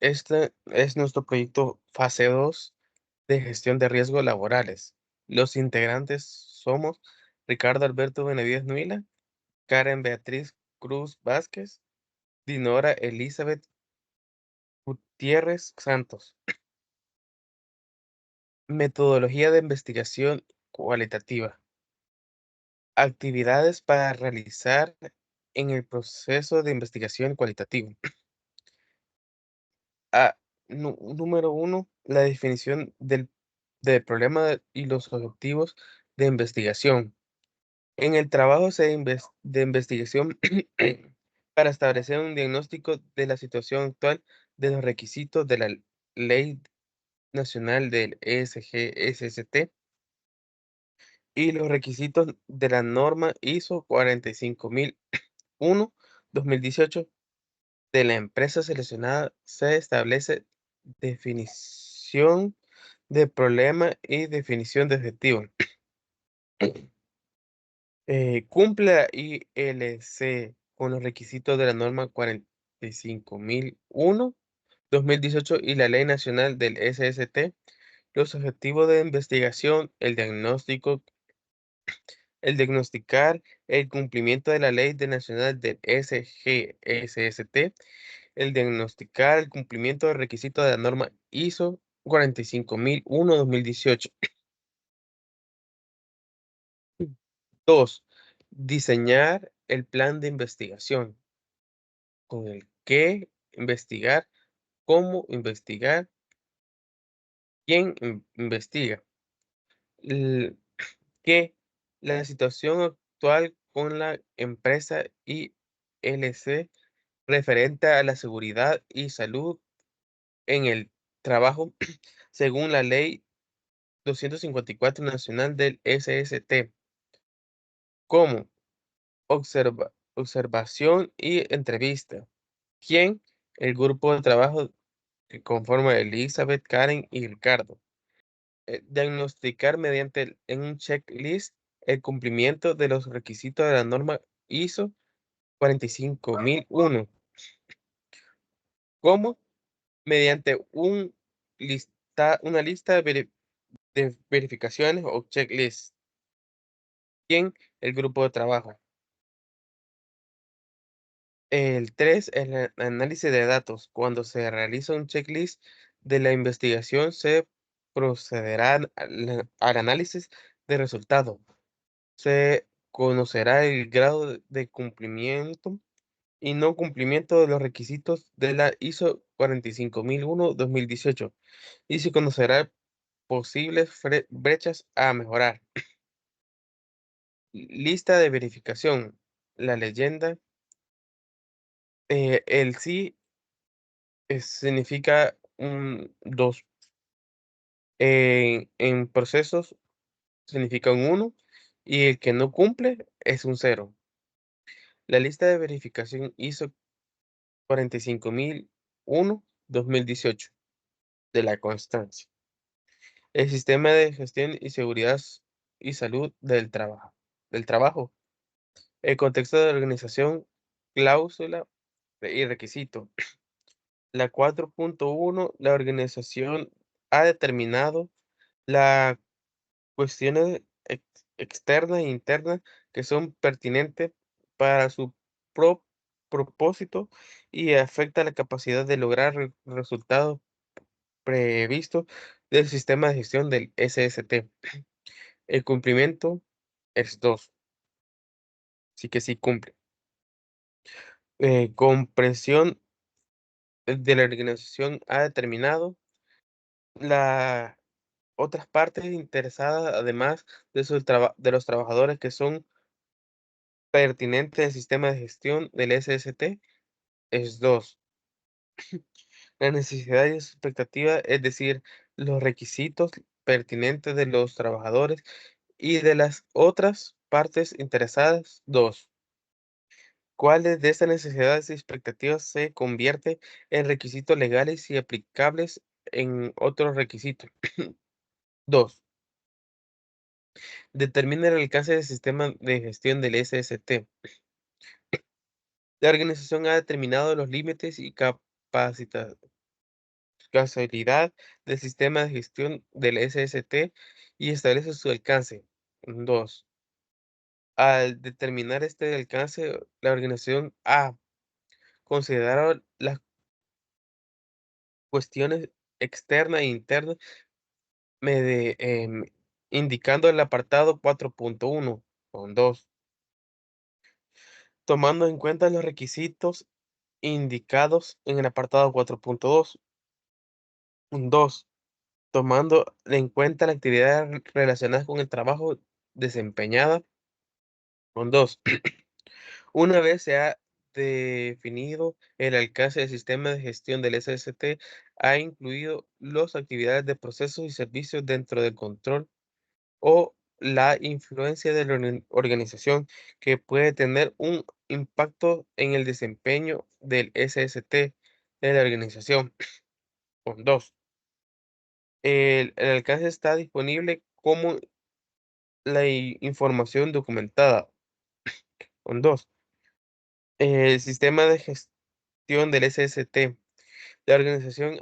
Este es nuestro proyecto fase 2 de gestión de riesgos laborales. Los integrantes somos Ricardo Alberto Benavides Nuila, Karen Beatriz Cruz Vázquez, Dinora Elizabeth Gutiérrez Santos. Metodología de investigación cualitativa. Actividades para realizar en el proceso de investigación cualitativo. Ah, número uno, la definición del problema y los objetivos de investigación. En el trabajo de investigación para establecer un diagnóstico de la situación actual de los requisitos de la Ley Nacional del ESG-SST y los requisitos de la norma ISO 45001-2018 de la empresa seleccionada, se establece definición de problema y definición de objetivo. Cumple la ILC con los requisitos de la norma 45001-2018 y la Ley Nacional del SST, los objetivos de investigación, el diagnosticar el cumplimiento de la Ley Nacional del SGSST, el diagnosticar el cumplimiento del requisito de la norma ISO 45001-2018. 2. Diseñar el plan de investigación con el qué investigar, cómo investigar, quién investiga. l- Que la situación actual con la empresa ILC referente a la seguridad y salud en el trabajo según la ley 254 nacional del SST, como observación y entrevista. ¿Quién? El grupo de trabajo que conforma Elizabeth, Karen y Ricardo. Diagnosticar mediante en un checklist el cumplimiento de los requisitos de la norma ISO 45001. ¿Cómo? Mediante una lista de verificaciones o checklist. ¿Quién? El grupo de trabajo. El 3, el análisis de datos. Cuando se realiza un checklist de la investigación, se procederá al análisis de resultado. Se conocerá el grado de cumplimiento y no cumplimiento de los requisitos de la ISO 45001-2018 y se conocerá posibles brechas a mejorar. Lista de verificación. La leyenda. El sí significa un 2. En procesos significa un 1 y el que no cumple es un 0. La lista de verificación ISO 45001-2018 de la constancia. El sistema de gestión y seguridad y salud del trabajo. El contexto de la organización, cláusula y requisito. La 4.1, la organización ha determinado las cuestiones externas e internas que son pertinentes para su pro- propósito y afecta la capacidad de lograr resultados previstos del sistema de gestión del SST. El cumplimiento es 2, sí que sí cumple. Comprensión de la organización ha determinado las otras partes interesadas, además de los trabajadores que son pertinentes al sistema de gestión del SST, es 2. La necesidad y expectativa, es decir, los requisitos pertinentes de los trabajadores y de las otras partes interesadas, 2. ¿Cuáles de estas necesidades y expectativas se convierte en requisitos legales y aplicables en otros requisitos? 2. Determina el alcance del sistema de gestión del SST. La organización ha determinado los límites y casualidad del sistema de gestión del SST y establece su alcance. 2. Al determinar este alcance, la organización A considera las cuestiones externas e internas indicando el apartado 4.1 con 2, tomando en cuenta los requisitos indicados en el apartado 4.2. 2. Tomando en cuenta la actividad relacionada con el trabajo desempeñada. Con 2. Una vez se ha definido el alcance del sistema de gestión del SST, ha incluido las actividades de procesos y servicios dentro del control o la influencia de la organización que puede tener un impacto en el desempeño del SST de la organización. Con 2. El alcance está disponible como la información documentada. Con 2. El sistema de gestión del SST. La organización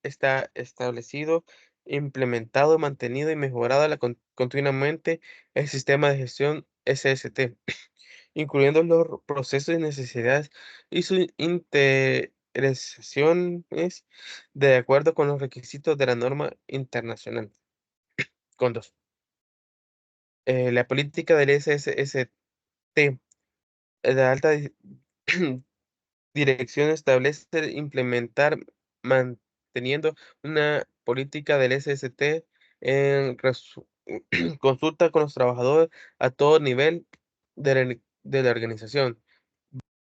está establecido, implementado, mantenido y mejorado continuamente el sistema de gestión SST, incluyendo los procesos y necesidades y sus integraciones de acuerdo con los requisitos de la norma internacional. Con 2. La política del SST, la alta dirección establece implementar manteniendo una política del SST en consulta con los trabajadores a todo nivel de la organización.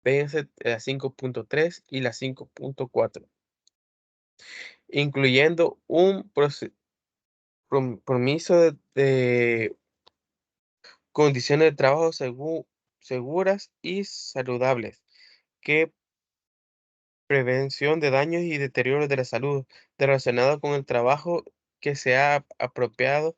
Véanse la 5.3 y la 5.4, incluyendo un compromiso de condiciones de trabajo seguras y saludables que prevención de daños y deterioros de la salud relacionado con el trabajo que sea apropiado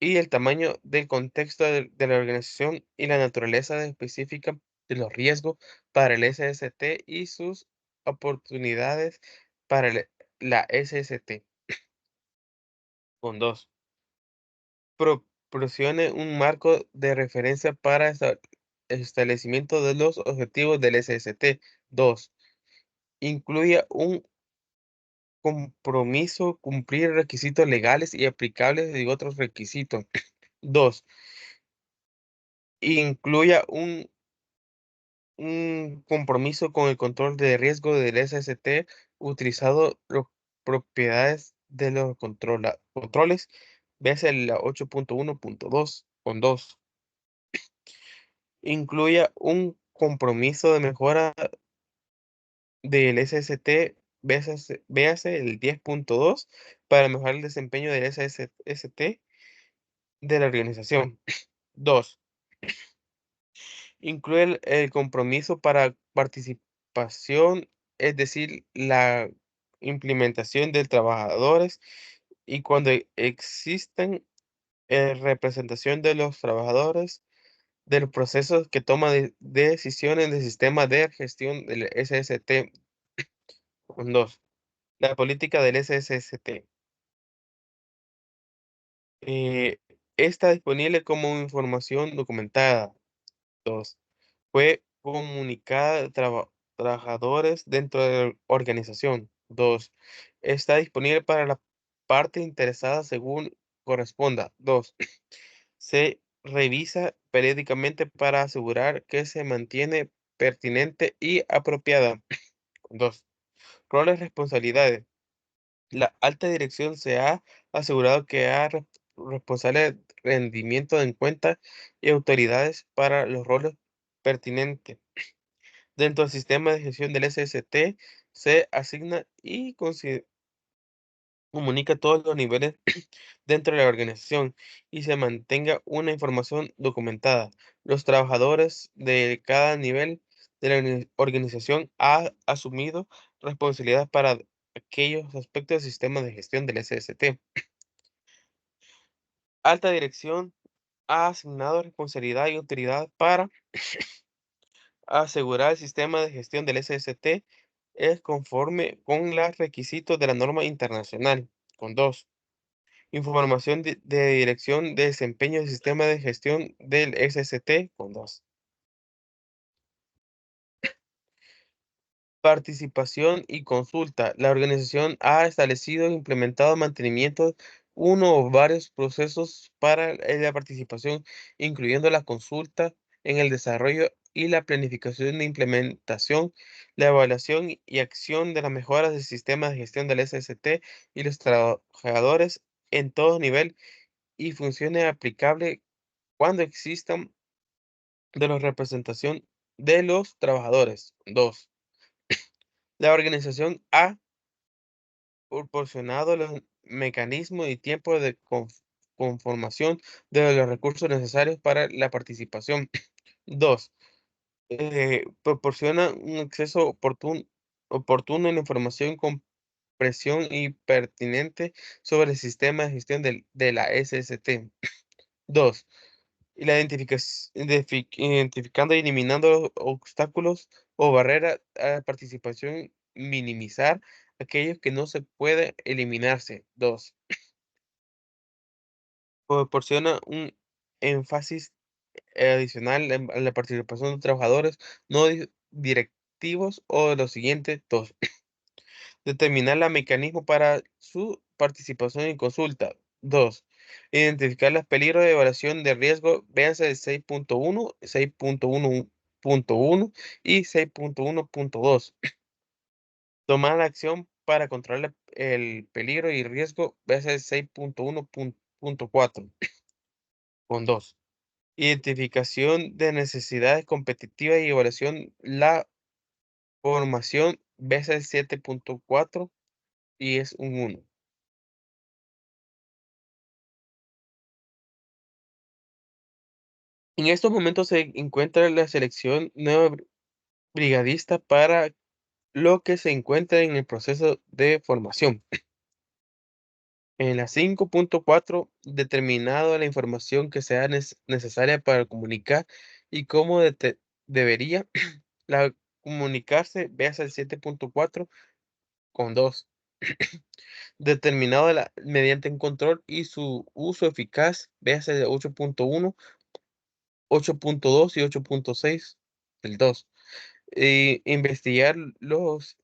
y el tamaño del contexto de la organización y la naturaleza específica de los riesgos para el SST y sus oportunidades para la SST. Con 2. Proporcione un marco de referencia para establecimiento de los objetivos del SST. 2. Incluya un compromiso, cumplir requisitos legales y aplicables y otros requisitos. 2. Incluya un compromiso con el control de riesgo del SST utilizado las propiedades de los controles. Véase la 8.1.2 con 2. Incluya un compromiso de mejora del SST. Véase el 10.2 para mejorar el desempeño del SST de la organización. 2. Incluye el compromiso para participación, es decir, la implementación de trabajadores y cuando existen representación de los trabajadores de los procesos que toma de decisiones del sistema de gestión del SST. 2. La política del SST. eh, está disponible como información documentada. 2. Fue comunicada a trabajadores dentro de la organización. 2. Está disponible para la parte interesada según corresponda. 2. Se revisa periódicamente para asegurar que se mantiene pertinente y apropiada. 2. Roles, responsabilidades. La alta dirección se ha asegurado que ha responsable de rendimiento en cuenta y autoridades para los roles pertinentes. Dentro del sistema de gestión del SST se asigna y comunica a todos los niveles dentro de la organización y se mantenga una información documentada. Los trabajadores de cada nivel de la organización han asumido responsabilidad para aquellos aspectos del sistema de gestión del SST. Alta dirección ha asignado responsabilidad y autoridad para asegurar el sistema de gestión del SST es conforme con los requisitos de la norma internacional. Con 2. Información de dirección de desempeño del sistema de gestión del SST. Con 2. Participación y consulta. La organización ha establecido e implementado mantenimiento uno o varios procesos para la participación, incluyendo la consulta en el desarrollo y la planificación de implementación, la evaluación y acción de las mejoras del sistema de gestión del SST y los trabajadores en todo nivel y funciones aplicables cuando existan de la representación de los trabajadores. 2. La organización ha proporcionado los mecanismos y tiempo de conformación de los recursos necesarios para la participación. 2. Proporciona un acceso oportuno a la información con presión y pertinente sobre el sistema de gestión de la SST. 2. Y la identificando y eliminando los obstáculos o barreras a la participación, minimizar aquellos que no se pueden eliminarse. 2. Proporciona un énfasis adicional en la participación de trabajadores no directivos o de los siguientes. 2. Determinar el mecanismo para su participación y consulta. 2. Identificar los peligros de evaluación de riesgo, véanse el 6.1, 6.1.1 y 6.1.2. Tomar acción para controlar el peligro y riesgo, véanse el 6.1.4. Con 2. Identificación de necesidades competitivas y evaluación la formación, véanse el 7.4 y es un 1. En estos momentos se encuentra la selección nueva brigadista para lo que se encuentra en el proceso de formación. En la 5.4, determinado la información que sea necesaria para comunicar y cómo debería comunicarse, veas el 7.4 con 2. Determinado mediante un control y su uso eficaz, veas el 8.1, 8.2 y 8.6 del 2. Investigar los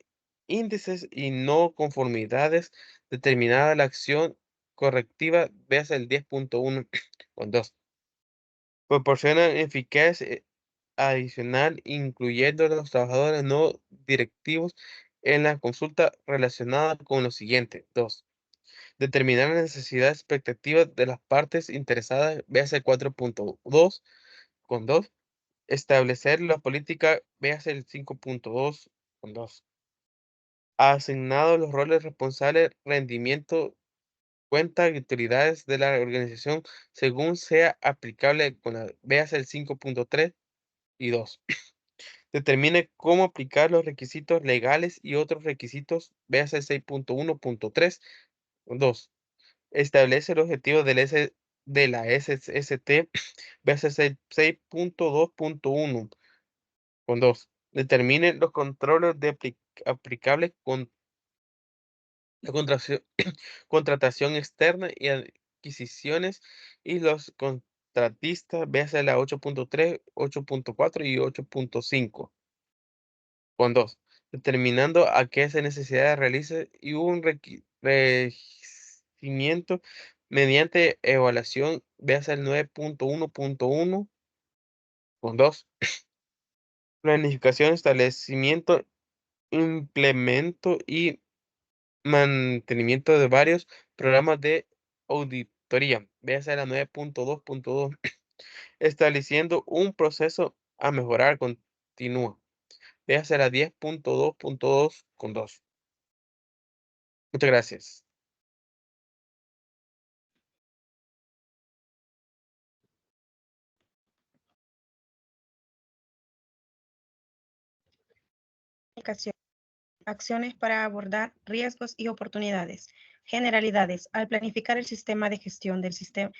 índices y no conformidades, determinada la acción correctiva, veas el 10.1 con 2. Proporciona eficacia adicional, incluyendo a los trabajadores no directivos en la consulta relacionada con lo siguiente. 2. Determinar las necesidades expectativas de las partes interesadas, veas el 4.2 con 2. Establecer la política, véase el 5.2 con 2. Asignado los roles responsables, rendimiento, cuenta y utilidades de la organización según sea aplicable con la, véase el 5.3 y 2. Determine cómo aplicar los requisitos legales y otros requisitos, véase el 6.1.3 con 2. Establece el objetivo de la SST, véase el 6.2.1 con 2. Determine los controles aplicables con la contratación externa y adquisiciones y los contratistas, véase la 8.3, 8.4 y 8.5 con 2. Determinando a qué se necesidad realice y un regimiento mediante evaluación, véase el 9.1.1 con 2. Planificación, establecimiento, implemento y mantenimiento de varios programas de auditoría. Véase la 9.2.2. Estableciendo un proceso a mejorar continúa. Véase la 10.2.2 con 2. Muchas gracias. Comunicación. Acciones para abordar riesgos y oportunidades. Generalidades. Al planificar el sistema de gestión del sistema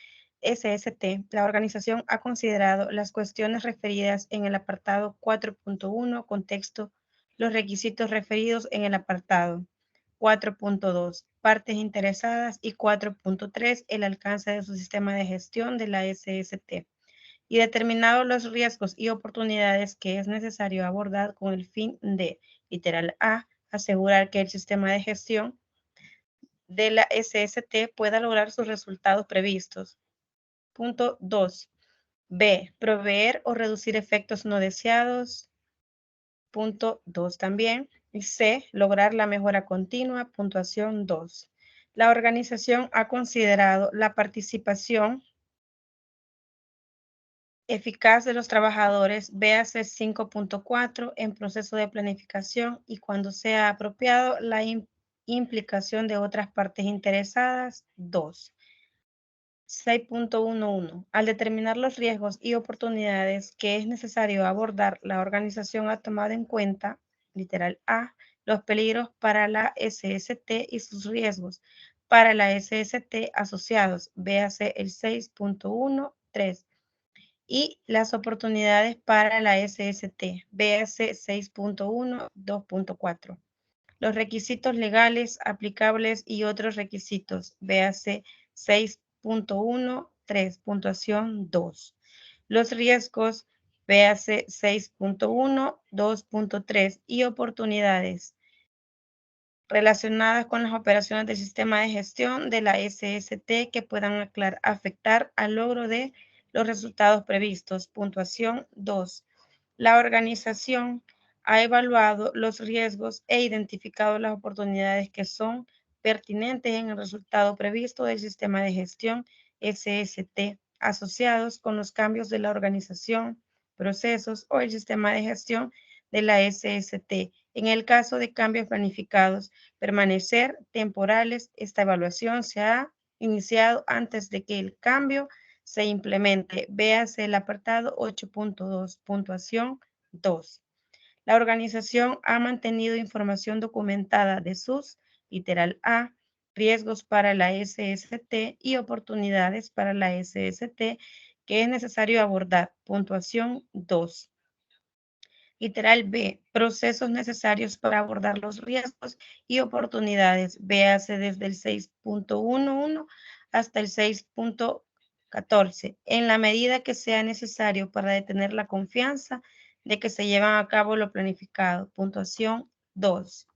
SST, la organización ha considerado las cuestiones referidas en el apartado 4.1, contexto, los requisitos referidos en el apartado. 4.2, partes interesadas, y 4.3, el alcance de su sistema de gestión de la SST, y determinados los riesgos y oportunidades que es necesario abordar con el fin de, literal A, asegurar que el sistema de gestión de la SST pueda lograr sus resultados previstos. Punto 2. B, proveer o reducir efectos no deseados. Punto 2 también. Y C, lograr la mejora continua. Puntuación 2. La organización ha considerado la participación eficaz de los trabajadores, véase 5.4, en proceso de planificación y cuando sea apropiado la implicación de otras partes interesadas. 2. 6.11. Al determinar los riesgos y oportunidades que es necesario abordar, la organización ha tomado en cuenta, literal A, los peligros para la SST y sus riesgos para la SST asociados, véase el 6.13, y las oportunidades para la SST, véase 6.1, 2.4. Los requisitos legales aplicables y otros requisitos, véase 6.1.3, puntuación 2. Los riesgos, véase 6.1, 2.3, y oportunidades relacionadas con las operaciones del sistema de gestión de la SST que puedan afectar al logro de los resultados previstos. Puntuación 2. La organización ha evaluado los riesgos e identificado las oportunidades que son pertinentes en el resultado previsto del sistema de gestión SST asociados con los cambios de la organización, procesos o el sistema de gestión de la SST. En el caso de cambios planificados, permanecer temporales, esta evaluación se ha iniciado antes de que el cambio se implemente. Véase el apartado 8.2, puntuación 2. La organización ha mantenido información documentada de sus, literal A, riesgos para la SST y oportunidades para la SST que es necesario abordar. Puntuación 2. Literal B, procesos necesarios para abordar los riesgos y oportunidades. Véase desde el 6.11 hasta el 6.14, en la medida que sea necesario para detener la confianza de que se llevan a cabo lo planificado. Puntuación 2.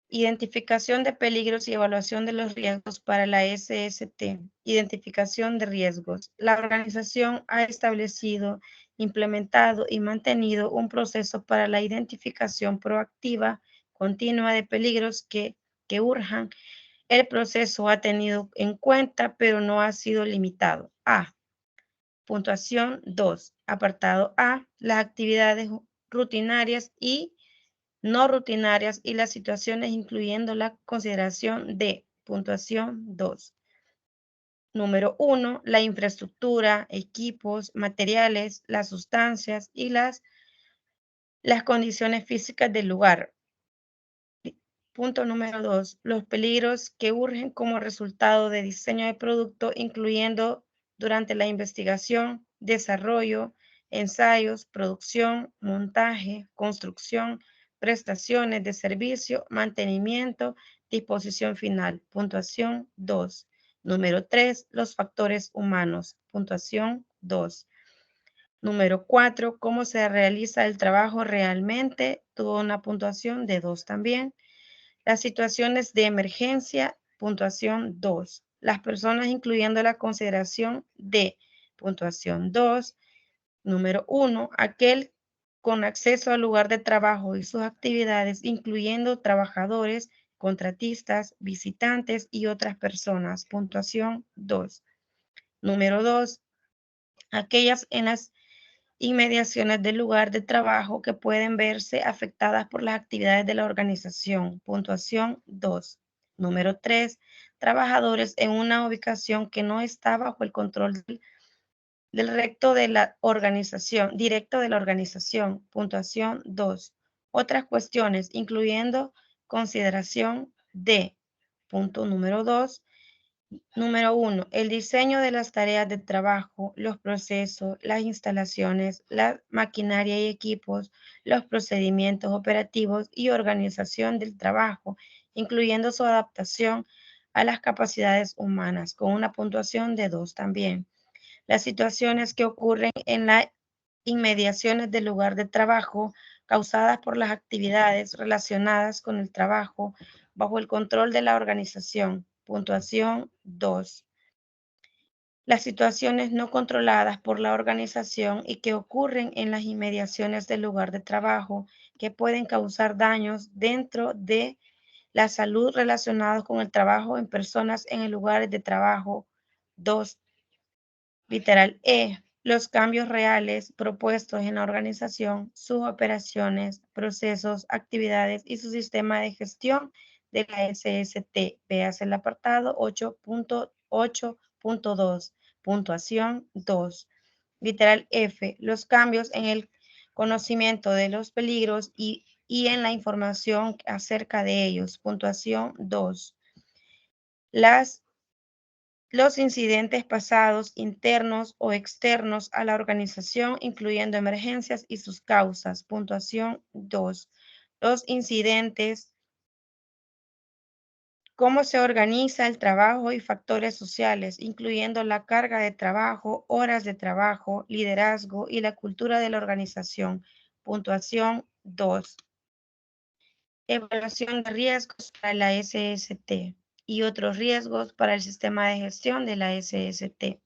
Identificación de peligros y evaluación de los riesgos para la SST. Identificación de riesgos. La organización ha establecido, implementado y mantenido un proceso para la identificación proactiva continua de peligros que urjan. El proceso ha tenido en cuenta, pero no ha sido limitado. A. Puntuación 2. Apartado A. Las actividades rutinarias y no rutinarias y las situaciones incluyendo la consideración de puntuación 2. Número 1, la infraestructura, equipos, materiales, las sustancias y las condiciones físicas del lugar. Punto número 2, los peligros que urgen como resultado de diseño de producto, incluyendo durante la investigación, desarrollo, ensayos, producción, montaje, construcción, prestaciones de servicio, mantenimiento, disposición final. Puntuación 2. Número 3, los factores humanos. Puntuación 2. Número 4, cómo se realiza el trabajo realmente. Tuvo una puntuación de 2 también. Las situaciones de emergencia, puntuación 2. Las personas incluyendo la consideración de puntuación 2. Número 1, aquel con acceso al lugar de trabajo y sus actividades, incluyendo trabajadores, contratistas, visitantes y otras personas. Puntuación 2. Número 2, aquellas en las inmediaciones del lugar de trabajo que pueden verse afectadas por las actividades de la organización. Puntuación 2. Número 3. Trabajadores en una ubicación que no está bajo el control del recto de la organización, directo de la organización. Puntuación 2. Otras cuestiones, incluyendo consideración de punto número 2, Número 1. El diseño de las tareas de trabajo, los procesos, las instalaciones, la maquinaria y equipos, los procedimientos operativos y organización del trabajo, incluyendo su adaptación a las capacidades humanas, con una puntuación de 2 también. Las situaciones que ocurren en las inmediaciones del lugar de trabajo causadas por las actividades relacionadas con el trabajo bajo el control de la organización. Puntuación 2. Las situaciones no controladas por la organización y que ocurren en las inmediaciones del lugar de trabajo que pueden causar daños dentro de la salud relacionados con el trabajo en personas en el lugar de trabajo. 2. Literal E. Los cambios reales propuestos en la organización, sus operaciones, procesos, actividades y su sistema de gestión de la SST. Veas el apartado 8.8.2. Puntuación 2. Literal F. Los cambios en el conocimiento de los peligros y en la información acerca de ellos. Puntuación 2. Los incidentes pasados, internos o externos a la organización, incluyendo emergencias y sus causas. Puntuación 2. Los incidentes, cómo se organiza el trabajo y factores sociales, incluyendo la carga de trabajo, horas de trabajo, liderazgo y la cultura de la organización. Puntuación 2. Evaluación de riesgos para la SST y otros riesgos para el sistema de gestión de la SST.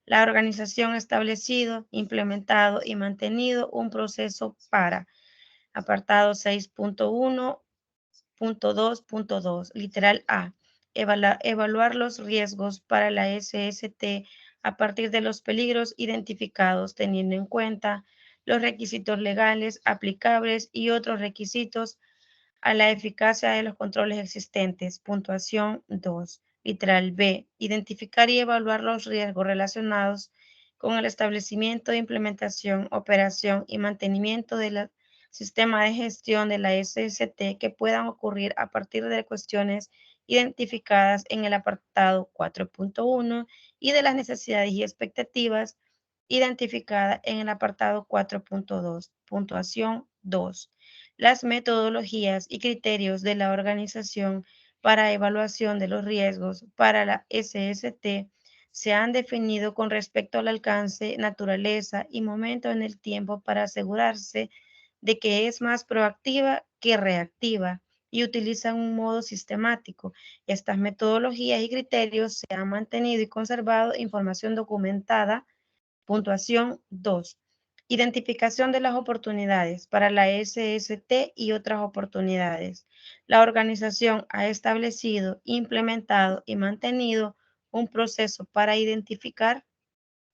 La organización ha establecido, implementado y mantenido un proceso para, apartado 6.1.2.2, literal A, evaluar los riesgos para la SST a partir de los peligros identificados, teniendo en cuenta los requisitos legales aplicables y otros requisitos a la eficacia de los controles existentes. Puntuación 2. Literal B. Identificar y evaluar los riesgos relacionados con el establecimiento, implementación, operación y mantenimiento del sistema de gestión de la SST que puedan ocurrir a partir de cuestiones identificadas en el apartado 4.1 y de las necesidades y expectativas identificadas en el apartado 4.2. Puntuación 2. Las metodologías y criterios de la organización para evaluación de los riesgos para la SST se han definido con respecto al alcance, naturaleza y momento en el tiempo para asegurarse de que es más proactiva que reactiva y utilizan un modo sistemático. Estas metodologías y criterios se han mantenido y conservado información documentada. Puntuación 2. Identificación de las oportunidades para la SST y otras oportunidades. La organización ha establecido, implementado y mantenido un proceso para identificar,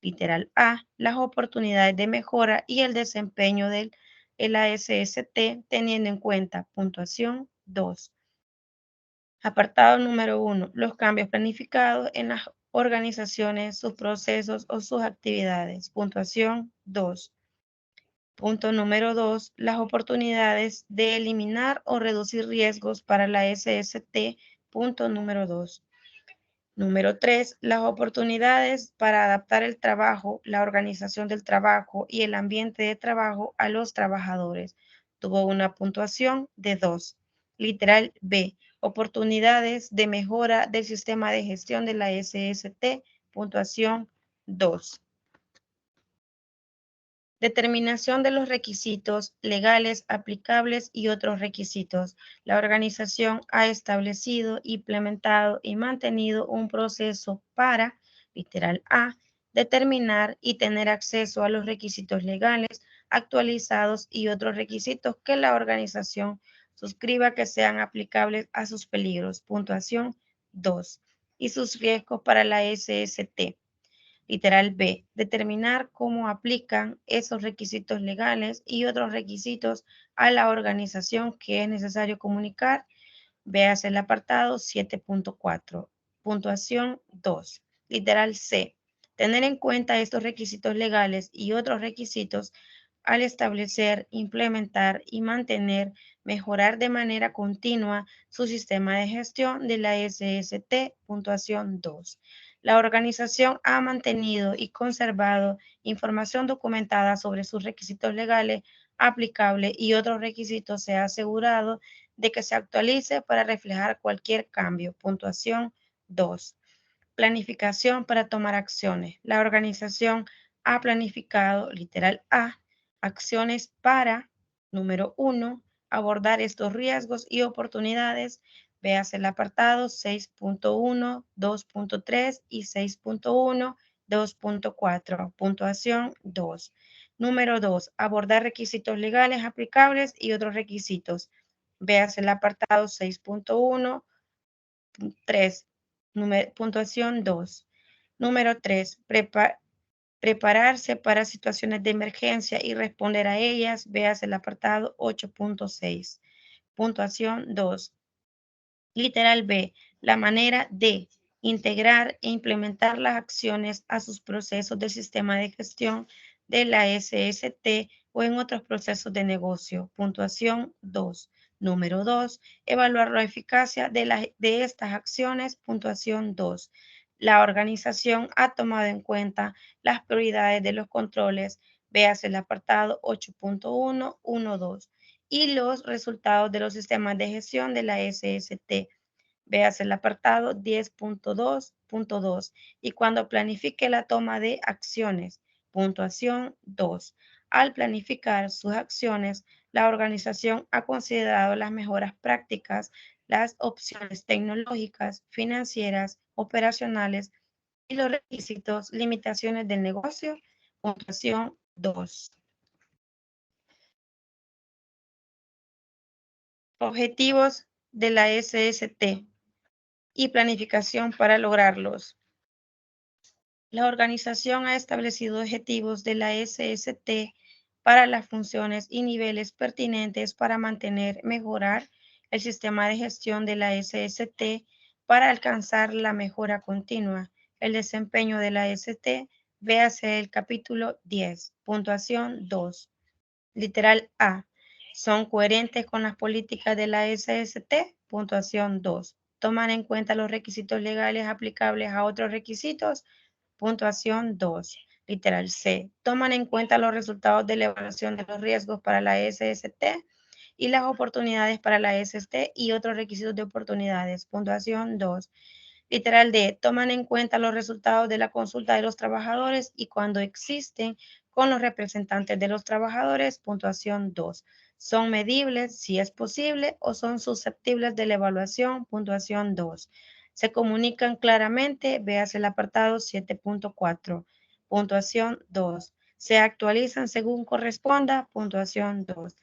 literal A, las oportunidades de mejora y el desempeño de la SST teniendo en cuenta puntuación 2. Apartado número 1. Los cambios planificados en las organizaciones, sus procesos o sus actividades. Puntuación 2. Punto número 2. Las oportunidades de eliminar o reducir riesgos para la SST. Punto número 2. Número 3. Las oportunidades para adaptar el trabajo, la organización del trabajo y el ambiente de trabajo a los trabajadores. Tuvo una puntuación de 2. Literal B. Oportunidades de mejora del sistema de gestión de la SST. Puntuación 2. Determinación de los requisitos legales aplicables y otros requisitos. La organización ha establecido, implementado y mantenido un proceso para, literal A, determinar y tener acceso a los requisitos legales actualizados y otros requisitos que la organización suscriba que sean aplicables a sus peligros. Puntuación 2. Y sus riesgos para la SST. Literal B. Determinar cómo aplican esos requisitos legales y otros requisitos a la organización que es necesario comunicar. Véase el apartado 7.4. Puntuación 2. Literal C. Tener en cuenta estos requisitos legales y otros requisitos al establecer, implementar y mantener mejorar de manera continua su sistema de gestión de la SST. Puntuación 2. La organización ha mantenido y conservado información documentada sobre sus requisitos legales aplicables y otros requisitos. Se ha asegurado de que se actualice para reflejar cualquier cambio. Puntuación 2. Planificación para tomar acciones. La organización ha planificado, literal A, acciones para, número 1, abordar estos riesgos y oportunidades. Véase el apartado 6.1, 2.3 y 6.1, 2.4. Puntuación 2. Número 2, abordar requisitos legales aplicables y otros requisitos. Véase el apartado 6.1, 3. Puntuación 2. Número 3. Prepararse para situaciones de emergencia y responder a ellas. Veas el apartado 8.6. Puntuación 2. Literal B. La manera de integrar e implementar las acciones a sus procesos del sistema de gestión de la SST o en otros procesos de negocio. Puntuación 2. Número 2. Evaluar la eficacia de estas acciones. Puntuación 2. La organización ha tomado en cuenta las prioridades de los controles. Véase el apartado 8.1.1.2 y los resultados de los sistemas de gestión de la SST. Veas el apartado 10.2.2 y cuando planifique la toma de acciones. Puntuación 2. Al planificar sus acciones, la organización ha considerado las mejoras prácticas, las opciones tecnológicas, financieras, operacionales y los requisitos, limitaciones del negocio. Puntuación 2. Objetivos de la SST y planificación para lograrlos. La organización ha establecido objetivos de la SST para las funciones y niveles pertinentes para mantener, mejorar el sistema de gestión de la SST para alcanzar la mejora continua. El desempeño de la ST, véase el capítulo 10, puntuación 2. Literal A. Son coherentes con las políticas de la SST. Puntuación 2. Toman en cuenta los requisitos legales aplicables a otros requisitos. Puntuación 2. Literal C. Toman en cuenta los resultados de la evaluación de los riesgos para la SST y las oportunidades para la SST y otros requisitos de oportunidades. Puntuación 2. Literal D. Toman en cuenta los resultados de la consulta de los trabajadores y cuando existen con los representantes de los trabajadores. Puntuación 2. Son medibles si es posible o son susceptibles de la evaluación. Puntuación 2. Se comunican claramente. Veas el apartado 7.4. Puntuación 2. Se actualizan según corresponda. Puntuación 2.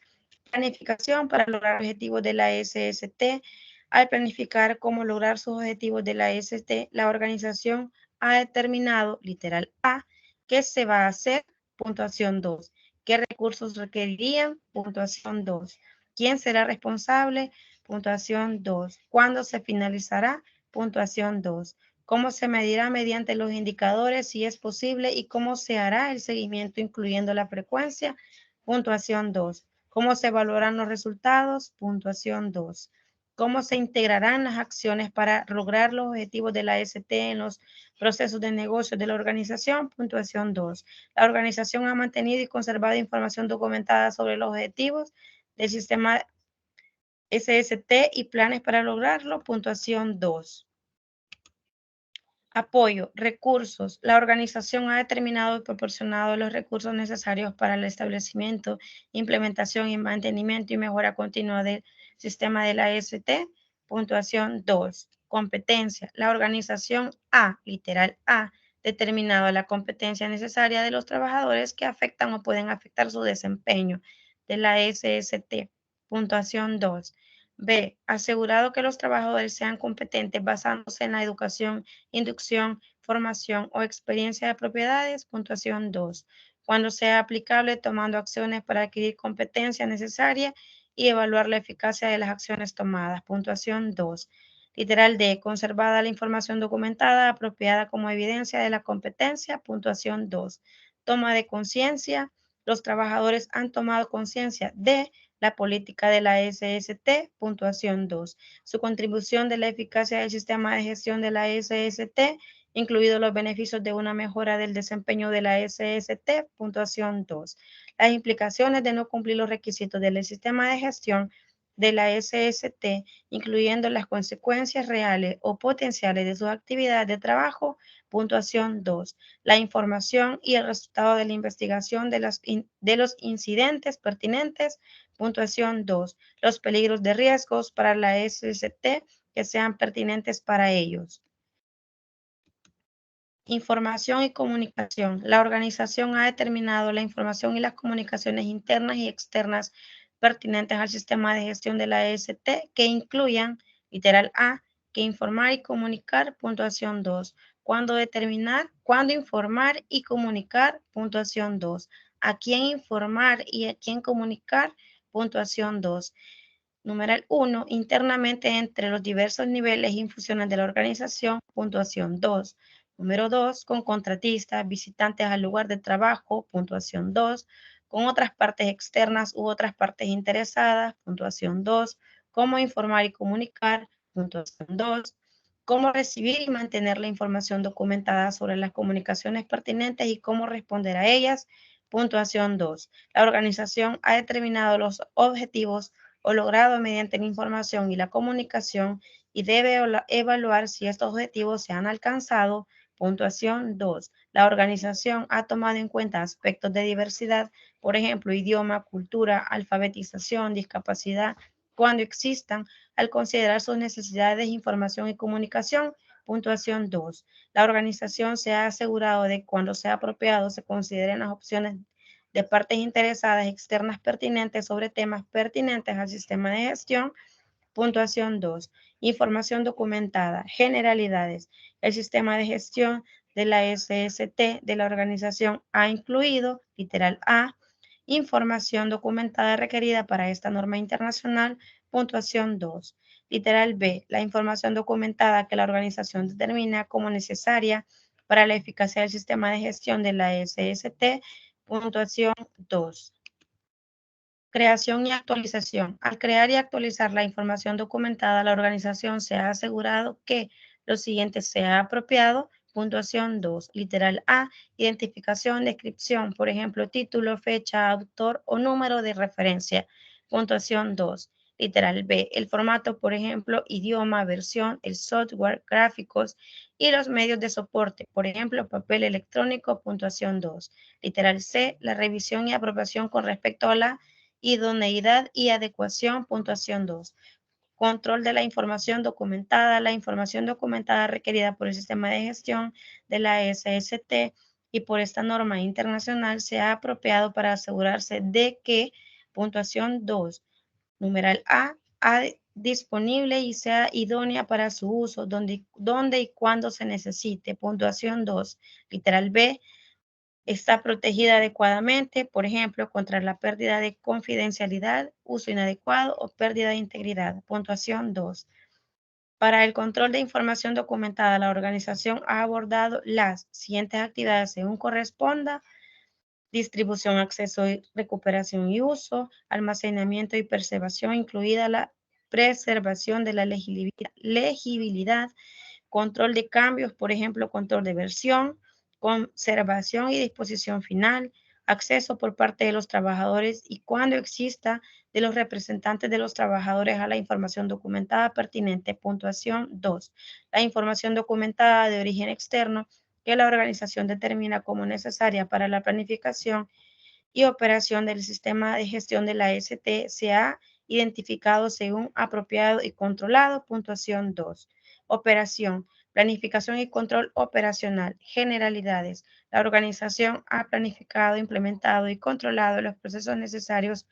Planificación para lograr objetivos de la SST. Al planificar cómo lograr sus objetivos de la SST, la organización ha determinado, literal A, qué se va a hacer. Puntuación 2. ¿Qué recursos requerirían? Puntuación 2. ¿Quién será responsable? Puntuación 2. ¿Cuándo se finalizará? Puntuación 2. ¿Cómo se medirá mediante los indicadores si es posible y cómo se hará el seguimiento incluyendo la frecuencia? Puntuación 2. ¿Cómo se evaluarán los resultados? Puntuación 2. ¿Cómo se integrarán las acciones para lograr los objetivos de la ST en los procesos de negocio de la organización? Puntuación 2. La organización ha mantenido y conservado información documentada sobre los objetivos del sistema SST y planes para lograrlo. Puntuación 2. Apoyo, recursos. La organización ha determinado y proporcionado los recursos necesarios para el establecimiento, implementación y mantenimiento y mejora continua del sistema de la ST. Puntuación 2. Competencia. La organización ha, literal A, determinado la competencia necesaria de los trabajadores que afectan o pueden afectar su desempeño de la SST. Puntuación 2. B. Asegurado que los trabajadores sean competentes basándose en la educación, inducción, formación o experiencia de propiedades. Puntuación 2. Cuando sea aplicable, tomando acciones para adquirir competencia necesaria y evaluar la eficacia de las acciones tomadas. Puntuación 2. Literal D. Conservada la información documentada apropiada como evidencia de la competencia. Puntuación 2. Toma de conciencia. Los trabajadores han tomado conciencia de la política de la SST, puntuación 2. Su contribución de la eficacia del sistema de gestión de la SST, incluidos los beneficios de una mejora del desempeño de la SST, puntuación 2. Las implicaciones de no cumplir los requisitos del sistema de gestión de la SST, incluyendo las consecuencias reales o potenciales de sus actividades de trabajo, puntuación 2. La información y el resultado de la investigación de los incidentes pertinentes, puntuación 2. Los peligros de riesgos para la SST que sean pertinentes para ellos. Información y comunicación. La organización ha determinado la información y las comunicaciones internas y externas pertinentes al sistema de gestión de la EST que incluyan, literal A, que informar y comunicar, puntuación 2. Cuándo determinar, cuándo informar y comunicar, puntuación 2. A quién informar y a quién comunicar, puntuación 2. Numeral 1, internamente entre los diversos niveles y funciones de la organización, puntuación 2. Número 2, con contratistas, visitantes al lugar de trabajo, puntuación 2. Con otras partes externas u otras partes interesadas, puntuación 2. Cómo informar y comunicar, puntuación 2. Cómo recibir y mantener la información documentada sobre las comunicaciones pertinentes y cómo responder a ellas, puntuación 2. La organización ha determinado los objetivos o logrado mediante la información y la comunicación y debe evaluar si estos objetivos se han alcanzado. Puntuación 2. La organización ha tomado en cuenta aspectos de diversidad, por ejemplo, idioma, cultura, alfabetización, discapacidad, cuando existan, al considerar sus necesidades de información y comunicación. Puntuación 2. La organización se ha asegurado de que cuando sea apropiado se consideren las opciones de partes interesadas externas pertinentes sobre temas pertinentes al sistema de gestión. Puntuación 2. Información documentada. Generalidades. El sistema de gestión de la SST de la organización ha incluido, literal A, información documentada requerida para esta norma internacional. Puntuación 2. Literal B. La información documentada que la organización determina como necesaria para la eficacia del sistema de gestión de la SST. Puntuación 2. Creación y actualización. Al crear y actualizar la información documentada, la organización se ha asegurado que lo siguiente sea apropiado. Puntuación 2. Literal A. Identificación, descripción, por ejemplo, título, fecha, autor o número de referencia. Puntuación 2. Literal B. El formato, por ejemplo, idioma, versión, el software, gráficos y los medios de soporte, por ejemplo, papel electrónico. Puntuación 2. Literal C. La revisión y aprobación con respecto a la idoneidad y adecuación, puntuación 2. Control de la información documentada. La información documentada requerida por el sistema de gestión de la SST y por esta norma internacional se ha apropiado para asegurarse de que, puntuación 2, numeral A, disponible y sea idónea para su uso donde y cuando se necesite. Puntuación 2, literal B, está protegida adecuadamente, por ejemplo, contra la pérdida de confidencialidad, uso inadecuado o pérdida de integridad. Puntuación 2. Para el control de información documentada, la organización ha abordado las siguientes actividades según corresponda: distribución, acceso, recuperación y uso, almacenamiento y preservación, incluida la preservación de la legibilidad, control de cambios, por ejemplo, control de versión, conservación y disposición final, acceso por parte de los trabajadores y cuando exista de los representantes de los trabajadores a la información documentada pertinente. Puntuación 2. La información documentada de origen externo que la organización determina como necesaria para la planificación y operación del sistema de gestión de la ST se ha identificado según apropiado y controlado. Puntuación 2. Operación, planificación y control operacional. Generalidades. La organización ha planificado, implementado y controlado los procesos necesarios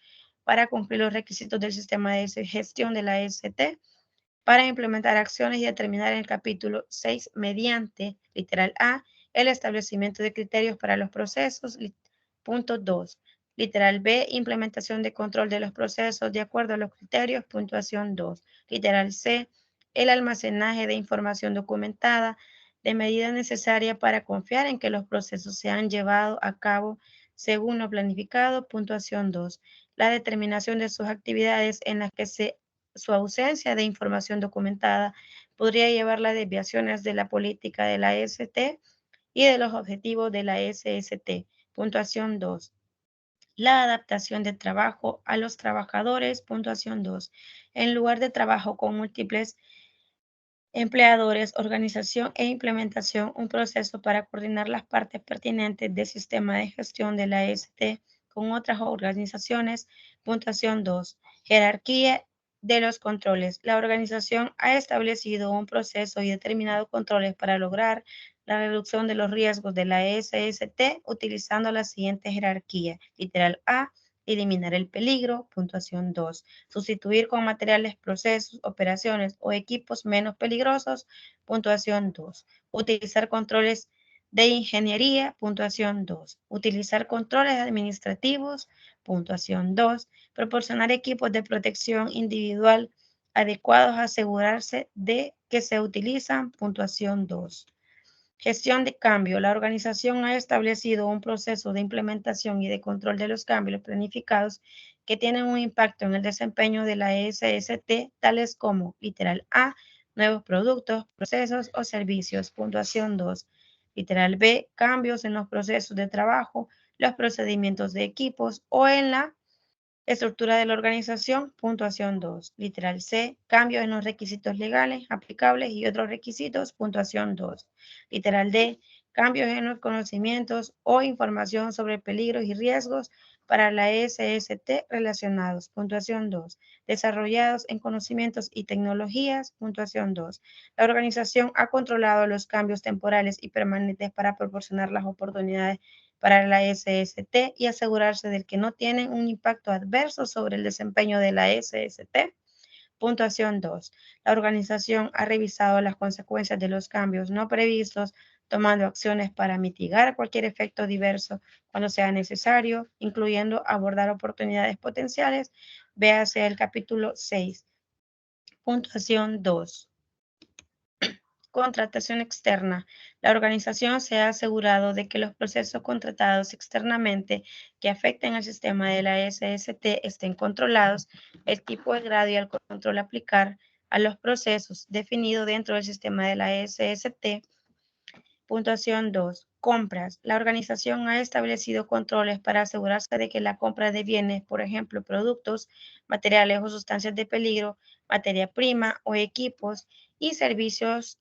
para cumplir los requisitos del sistema de gestión de la ST, para implementar acciones y determinar en el capítulo 6 mediante, literal A, el establecimiento de criterios para los procesos. Punto 2. Literal B, implementación de control de los procesos de acuerdo a los criterios. Puntuación 2. Literal C, el almacenaje de información documentada de medida necesaria para confiar en que los procesos se han llevado a cabo según lo planificado. Puntuación 2. la determinación de sus actividades en las que su ausencia de información documentada podría llevar a desviaciones de la política de la ST y de los objetivos de la SST. Puntuación 2. La adaptación de trabajo a los trabajadores. Puntuación 2. En lugar de trabajo con múltiples empleadores, organización e implementación, un proceso para coordinar las partes pertinentes del sistema de gestión de la ST con otras organizaciones. Puntuación 2. Jerarquía de los controles. La organización ha establecido un proceso y determinado controles para lograr la reducción de los riesgos de la SST utilizando la siguiente jerarquía. Literal A, eliminar el peligro. Puntuación 2. Sustituir con materiales, procesos, operaciones o equipos menos peligrosos. Puntuación 2. Utilizar controles de ingeniería. Puntuación 2. Utilizar controles administrativos. Puntuación 2. Proporcionar equipos de protección individual adecuados a asegurarse de que se utilizan. Puntuación 2. Gestión de cambio. La organización ha establecido un proceso de implementación y de control de los cambios planificados que tienen un impacto en el desempeño de la SST, tales como, literal A, nuevos productos, procesos o servicios. Puntuación 2. Literal B, cambios en los procesos de trabajo, los procedimientos de equipos o en la estructura de la organización. Puntuación 2. Literal C. Cambios en los requisitos legales aplicables y otros requisitos. Puntuación 2. Literal D. Cambios en los conocimientos o información sobre peligros y riesgos para la SST relacionados. Puntuación 2. Desarrollados en conocimientos y tecnologías. Puntuación 2. La organización ha controlado los cambios temporales y permanentes para proporcionar las oportunidades para la SST y asegurarse de que no tienen un impacto adverso sobre el desempeño de la SST. Puntuación 2. La organización ha revisado las consecuencias de los cambios no previstos, tomando acciones para mitigar cualquier efecto diverso cuando sea necesario, incluyendo abordar oportunidades potenciales. Véase el capítulo 6. Puntuación 2. Contratación externa. La organización se ha asegurado de que los procesos contratados externamente que afecten al sistema de la SST estén controlados, el tipo de grado y el control a aplicar a los procesos definido dentro del sistema de la SST. Puntuación 2. Compras. La organización ha establecido controles para asegurarse de que la compra de bienes, por ejemplo, productos, materiales o sustancias de peligro, materia prima o equipos y servicios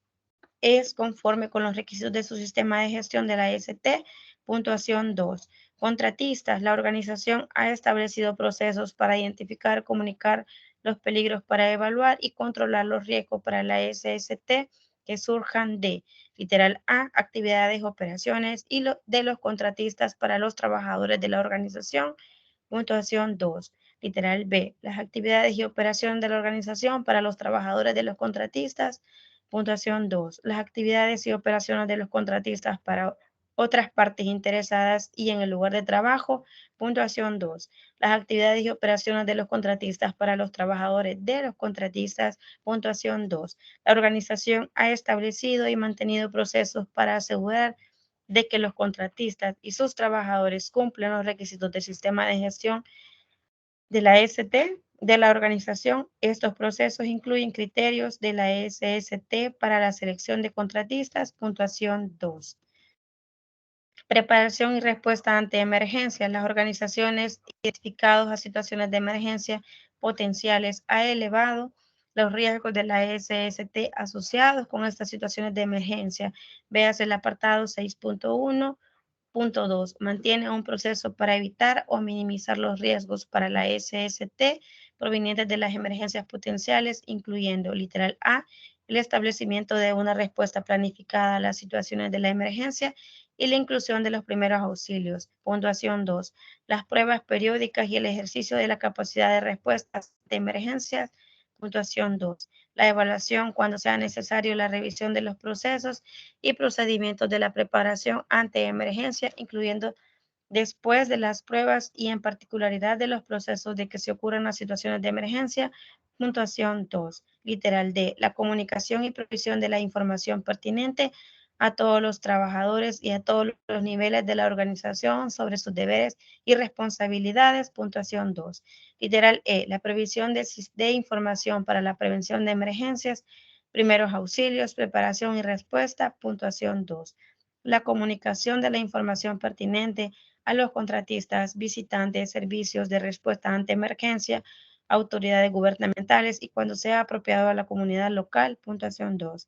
es conforme con los requisitos de su sistema de gestión de la ST. Puntuación 2. Contratistas. La organización ha establecido procesos para identificar, comunicar los peligros para evaluar y controlar los riesgos para la SST que surjan de, literal A, actividades, operaciones y de los contratistas para los trabajadores de la organización. Puntuación 2. Literal B, las actividades y operaciones de la organización para los trabajadores de los contratistas. Puntuación 2. Las actividades y operaciones de los contratistas para otras partes interesadas y en el lugar de trabajo. Puntuación 2. Las actividades y operaciones de los contratistas para los trabajadores de los contratistas. Puntuación 2. La organización ha establecido y mantenido procesos para asegurar de que los contratistas y sus trabajadores cumplen los requisitos del sistema de gestión de la ST de la organización. Estos procesos incluyen criterios de la SST para la selección de contratistas. Puntuación 2. Preparación y respuesta ante emergencias. Las organizaciones identificadas a situaciones de emergencia potenciales ha elevado los riesgos de la SST asociados con estas situaciones de emergencia. Véase el apartado 6.1. Punto 2. Mantiene un proceso para evitar o minimizar los riesgos para la SST provenientes de las emergencias potenciales, incluyendo, literal A, el establecimiento de una respuesta planificada a las situaciones de la emergencia y la inclusión de los primeros auxilios. Puntuación 2. Las pruebas periódicas y el ejercicio de la capacidad de respuestas de emergencias. Puntuación 2. La evaluación cuando sea necesario, la revisión de los procesos y procedimientos de la preparación ante emergencia, incluyendo después de las pruebas y en particularidad de los procesos de que se ocurran las situaciones de emergencia. Puntuación 2. Literal D. La comunicación y provisión de la información pertinente a todos los trabajadores y a todos los niveles de la organización sobre sus deberes y responsabilidades. Puntuación 2. Literal E, la provisión de información para la prevención de emergencias, primeros auxilios, preparación y respuesta. Puntuación 2. La comunicación de la información pertinente a los contratistas, visitantes, servicios de respuesta ante emergencia, autoridades gubernamentales y cuando sea apropiado a la comunidad local. Puntuación 2.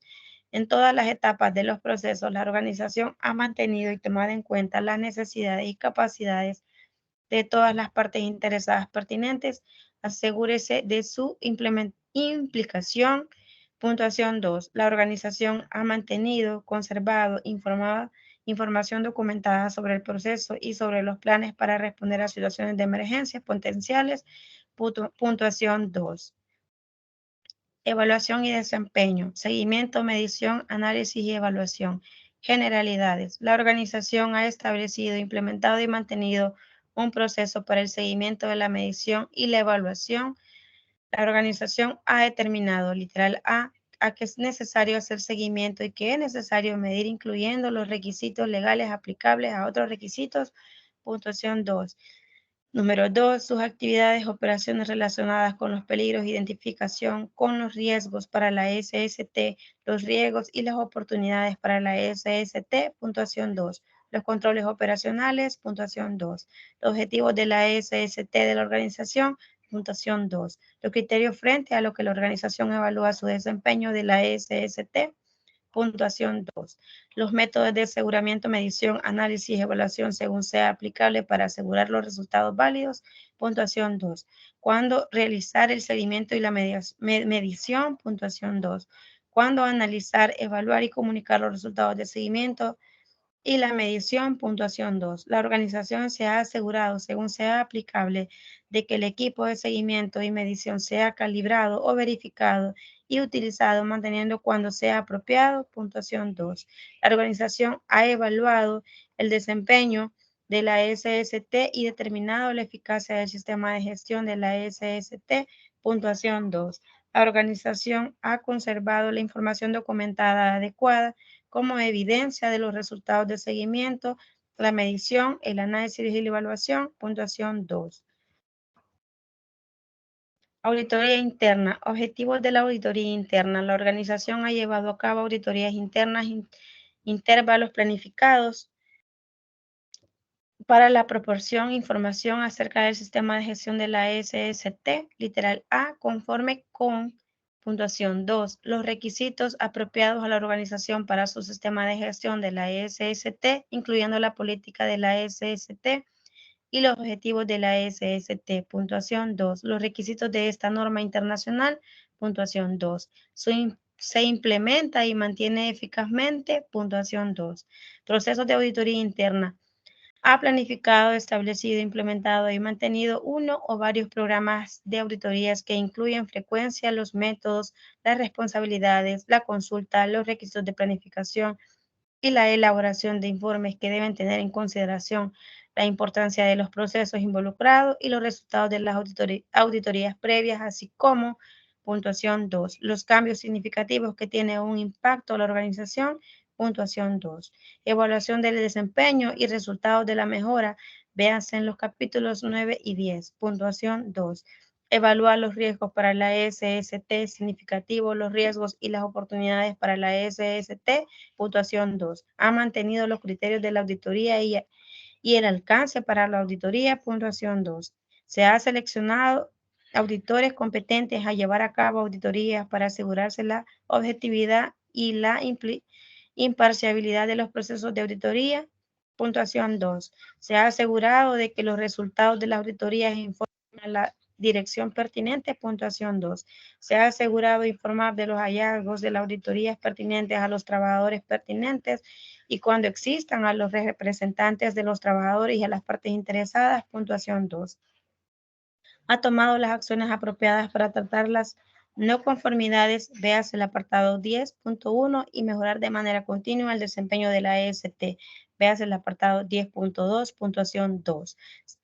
En todas las etapas de los procesos, la organización ha mantenido y tomado en cuenta las necesidades y capacidades de todas las partes interesadas pertinentes. Asegúrese de su implicación. Puntuación 2. La organización ha mantenido, conservado, información documentada sobre el proceso y sobre los planes para responder a situaciones de emergencias potenciales. Puntuación 2. Evaluación y desempeño, seguimiento, medición, análisis y evaluación. Generalidades. La organización ha establecido, implementado y mantenido un proceso para el seguimiento de la medición y la evaluación. La organización ha determinado, literal A que es necesario hacer seguimiento y que es necesario medir, incluyendo los requisitos legales aplicables a otros requisitos. Puntuación 2. Número 2, sus actividades, operaciones relacionadas con los peligros, identificación con los riesgos para la SST, los riesgos y las oportunidades para la SST. Puntuación 2. Los controles operacionales. Puntuación 2. Los objetivos de la SST de la organización. Puntuación 2. Los criterios frente a lo que la organización evalúa su desempeño de la SST. Puntuación 2. Los métodos de aseguramiento, medición, análisis y evaluación según sea aplicable para asegurar los resultados válidos. Puntuación 2. ¿Cuándo realizar el seguimiento y la medición? Puntuación 2. ¿Cuándo analizar, evaluar y comunicar los resultados de seguimiento y la medición? Puntuación 2. La organización se ha asegurado, según sea aplicable, de que el equipo de seguimiento y medición sea calibrado o verificado y utilizado manteniendo cuando sea apropiado. Puntuación 2. La organización ha evaluado el desempeño de la SST y determinado la eficacia del sistema de gestión de la SST. Puntuación 2. La organización ha conservado la información documentada adecuada como evidencia de los resultados de seguimiento, la medición, el análisis y la evaluación. Puntuación 2. Auditoría interna. Objetivos de la auditoría interna. La organización ha llevado a cabo auditorías internas, intervalos planificados para la proporción información acerca del sistema de gestión de la SST, literal A, conforme con. Puntuación 2. Los requisitos apropiados a la organización para su sistema de gestión de la SST, incluyendo la política de la SST y los objetivos de la SST. Puntuación 2. Los requisitos de esta norma internacional. Puntuación 2. Se implementa y mantiene eficazmente. Puntuación 2. Procesos de auditoría interna. Ha planificado, establecido, implementado y mantenido uno o varios programas de auditorías que incluyen frecuencia, los métodos, las responsabilidades, la consulta, los requisitos de planificación y la elaboración de informes que deben tener en consideración la importancia de los procesos involucrados y los resultados de las auditorías previas, así como, puntuación 2, los cambios significativos que tienen un impacto a la organización. Puntuación 2. Evaluación del desempeño y resultados de la mejora. Véanse en los capítulos 9 y 10. Puntuación 2. Evaluar los riesgos para la SST significativos, los riesgos y las oportunidades para la SST. Puntuación 2. Ha mantenido los criterios de la auditoría y el alcance para la auditoría. Puntuación 2. Se ha seleccionado auditores competentes a llevar a cabo auditorías para asegurarse la objetividad y la imparcialidad de los procesos de auditoría. Puntuación 2. Se ha asegurado de que los resultados de las auditorías informen a la dirección pertinente. Puntuación 2. Se ha asegurado informar de los hallazgos de las auditorías pertinentes a los trabajadores pertinentes y cuando existan a los representantes de los trabajadores y a las partes interesadas. Puntuación 2. Ha tomado las acciones apropiadas para tratar las no conformidades, véase el apartado 10.1 y mejorar de manera continua el desempeño de la EST, véase el apartado 10.2, puntuación 2.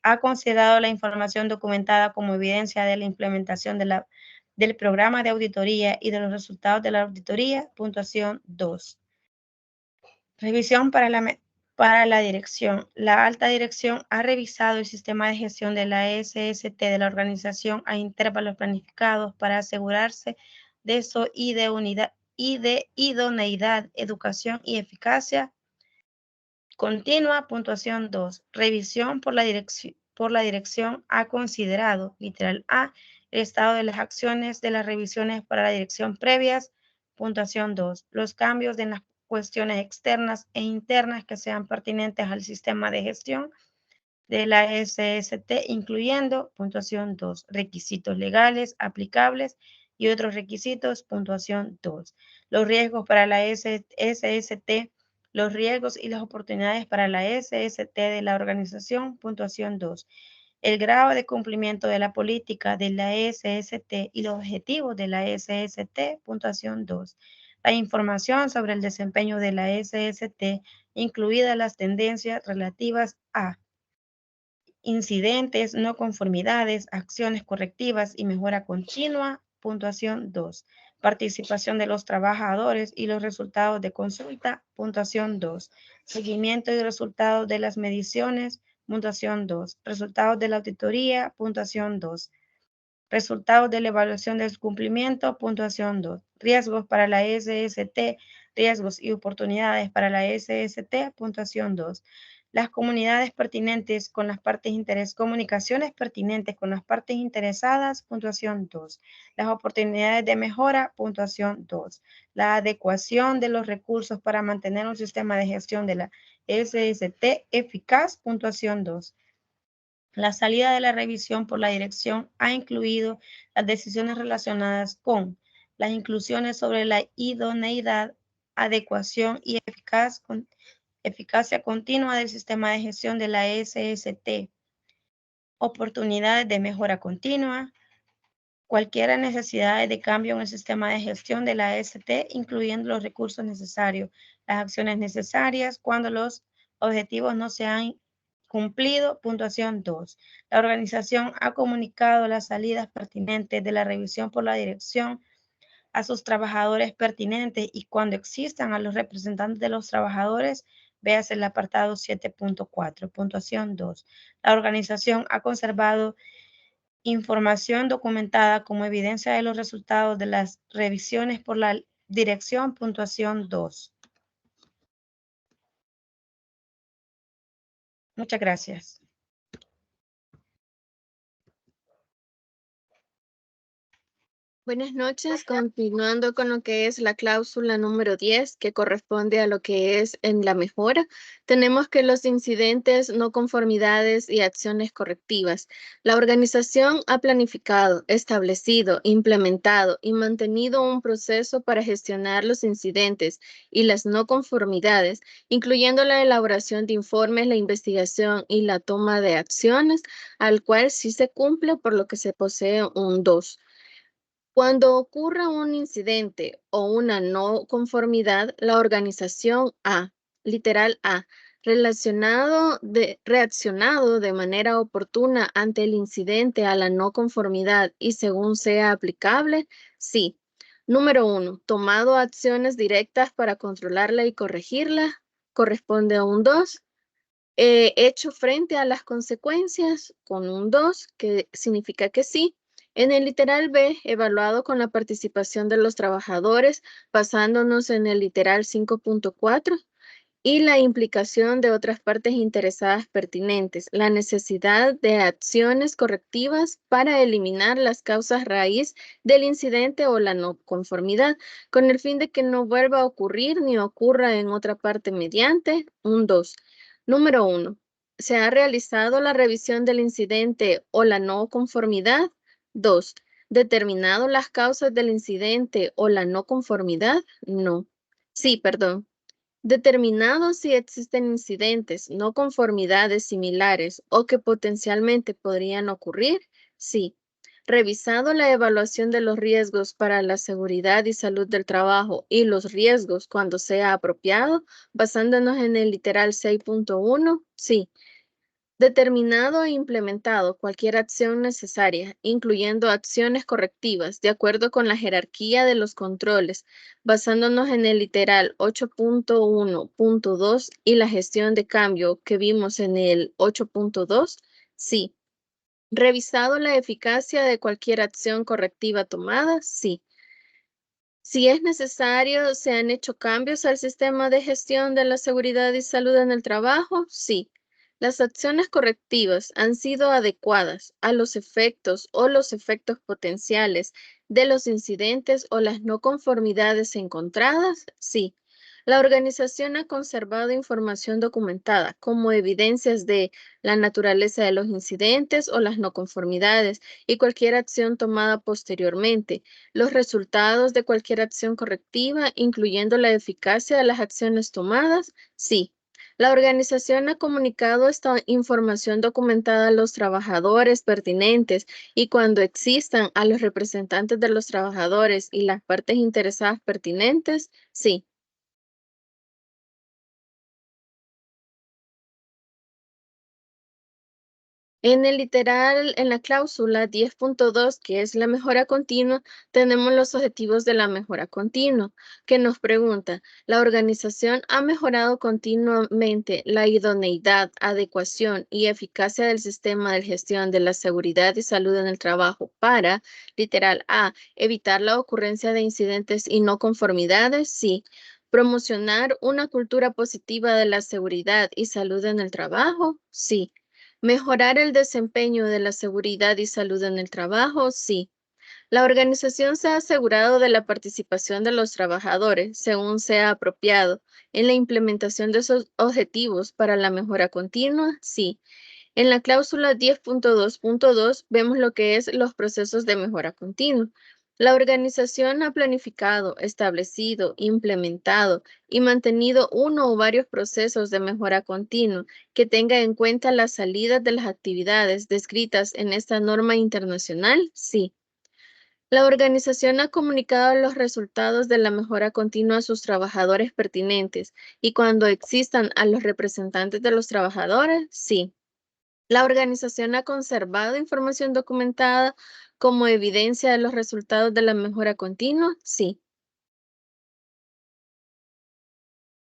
Ha considerado la información documentada como evidencia de la implementación del programa de auditoría y de los resultados de la auditoría. Puntuación 2. Revisión para la dirección. La alta dirección ha revisado el sistema de gestión de la SST de la organización a intervalos planificados para asegurarse de su idoneidad, educación y eficacia continua. Puntuación 2. Revisión por la dirección ha considerado, literal A, el estado de las acciones de las revisiones para la dirección previas. Puntuación 2. Los cambios en las cuestiones externas e internas que sean pertinentes al sistema de gestión de la SST, incluyendo, puntuación 2, requisitos legales aplicables y otros requisitos. Puntuación 2. Los riesgos para la SST, los riesgos y las oportunidades para la SST de la organización. Puntuación 2. El grado de cumplimiento de la política de la SST y los objetivos de la SST. Puntuación 2. La información sobre el desempeño de la SST, incluidas las tendencias relativas a incidentes, no conformidades, acciones correctivas y mejora continua. Puntuación 2. Participación de los trabajadores y los resultados de consulta. Puntuación 2. Seguimiento y resultados de las mediciones. Puntuación 2. Resultados de la auditoría. Puntuación 2. Resultados de la evaluación del cumplimiento. Puntuación 2. Riesgos para la SST. Riesgos y oportunidades para la SST. Puntuación 2. Las comunidades pertinentes con las partes comunicaciones pertinentes con las partes interesadas. Puntuación 2. Las oportunidades de mejora. Puntuación 2. La adecuación de los recursos para mantener un sistema de gestión de la SST eficaz. Puntuación 2. La salida de la revisión por la dirección ha incluido las decisiones relacionadas con las inclusiones sobre la idoneidad, adecuación y eficacia continua del sistema de gestión de la SST, oportunidades de mejora continua, cualquier necesidad de cambio en el sistema de gestión de la ST, incluyendo los recursos necesarios, las acciones necesarias cuando los objetivos no se han cumplido. Puntuación 2. La organización ha comunicado las salidas pertinentes de la revisión por la dirección a sus trabajadores pertinentes y cuando existan a los representantes de los trabajadores, véase el apartado 7.4. Puntuación 2. La organización ha conservado información documentada como evidencia de los resultados de las revisiones por la dirección. Puntuación 2. Muchas gracias. Buenas noches, continuando con lo que es la cláusula número 10, que corresponde a lo que es en la mejora, tenemos que los incidentes, no conformidades y acciones correctivas. La organización ha planificado, establecido, implementado y mantenido un proceso para gestionar los incidentes y las no conformidades, incluyendo la elaboración de informes, la investigación y la toma de acciones, al cual sí se cumple, por lo que se posee un 2. Cuando ocurra un incidente o una no conformidad, la organización A, literal A, reaccionado de manera oportuna ante el incidente a la no conformidad y según sea aplicable, sí. Número 1, tomado acciones directas para controlarla y corregirla, corresponde a un 2. Hecho frente a las consecuencias con un 2, que significa que sí. En el literal B, evaluado con la participación de los trabajadores, basándonos en el literal 5.4, y la implicación de otras partes interesadas pertinentes, la necesidad de acciones correctivas para eliminar las causas raíz del incidente o la no conformidad, con el fin de que no vuelva a ocurrir ni ocurra en otra parte mediante un 2. Número 1. ¿Se ha realizado la revisión del incidente o la no conformidad? 2. ¿Determinado las causas del incidente o la no conformidad? No. Sí, perdón. Determinado si existen incidentes, no conformidades similares o que potencialmente podrían ocurrir. Sí. Revisado la evaluación de los riesgos para la seguridad y salud del trabajo y los riesgos cuando sea apropiado, basándonos en el literal 6.1, sí. Determinado e implementado cualquier acción necesaria, incluyendo acciones correctivas, de acuerdo con la jerarquía de los controles, basándonos en el literal 8.1.2 y la gestión de cambio que vimos en el 8.2, sí. Revisado la eficacia de cualquier acción correctiva tomada, sí. Si es necesario, ¿se han hecho cambios al sistema de gestión de la seguridad y salud en el trabajo? Sí. Las acciones correctivas han sido adecuadas a los efectos o los efectos potenciales de los incidentes o las no conformidades encontradas? Sí. La organización ha conservado información documentada como evidencias de la naturaleza de los incidentes o las no conformidades y cualquier acción tomada posteriormente, los resultados de cualquier acción correctiva, incluyendo la eficacia de las acciones tomadas. Sí. La organización ha comunicado esta información documentada a los trabajadores pertinentes y cuando existan a los representantes de los trabajadores y las partes interesadas pertinentes. Sí. En el literal, en la cláusula 10.2, que es la mejora continua, tenemos los objetivos de la mejora continua, que nos pregunta, ¿la organización ha mejorado continuamente la idoneidad, adecuación y eficacia del sistema de gestión de la seguridad y salud en el trabajo para, literal A, evitar la ocurrencia de incidentes y no conformidades? Sí. ¿Promocionar una cultura positiva de la seguridad y salud en el trabajo? Sí. ¿Mejorar el desempeño de la seguridad y salud en el trabajo? Sí. La organización se ha asegurado de la participación de los trabajadores, según sea apropiado, en la implementación de esos objetivos para la mejora continua. Sí. En la cláusula 10.2.2 vemos lo que es los procesos de mejora continua. La organización ha planificado, establecido, implementado y mantenido uno o varios procesos de mejora continua que tenga en cuenta las salidas de las actividades descritas en esta norma internacional. Sí. La organización ha comunicado los resultados de la mejora continua a sus trabajadores pertinentes y cuando existan a los representantes de los trabajadores. Sí. La organización ha conservado información documentada como evidencia de los resultados de la mejora continua. Sí.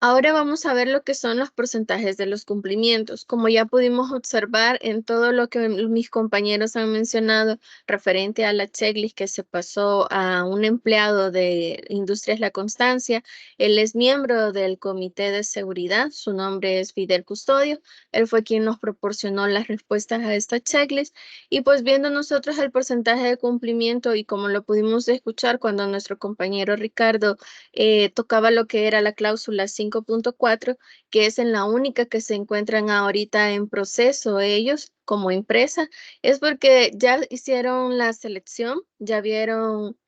Ahora vamos a ver lo que son los porcentajes de los cumplimientos. Como ya pudimos observar en todo lo que mis compañeros han mencionado referente a la checklist que se pasó a un empleado de Industrias La Constancia, él es miembro del Comité de Seguridad, su nombre es Fidel Custodio, él fue quien nos proporcionó las respuestas a esta checklist y pues viendo nosotros el porcentaje de cumplimiento y como lo pudimos escuchar cuando nuestro compañero Ricardo tocaba lo que era la cláusula 5.4, que es en la única que se encuentran ahorita en proceso ellos como empresa, es porque ya hicieron la selección, ya vieron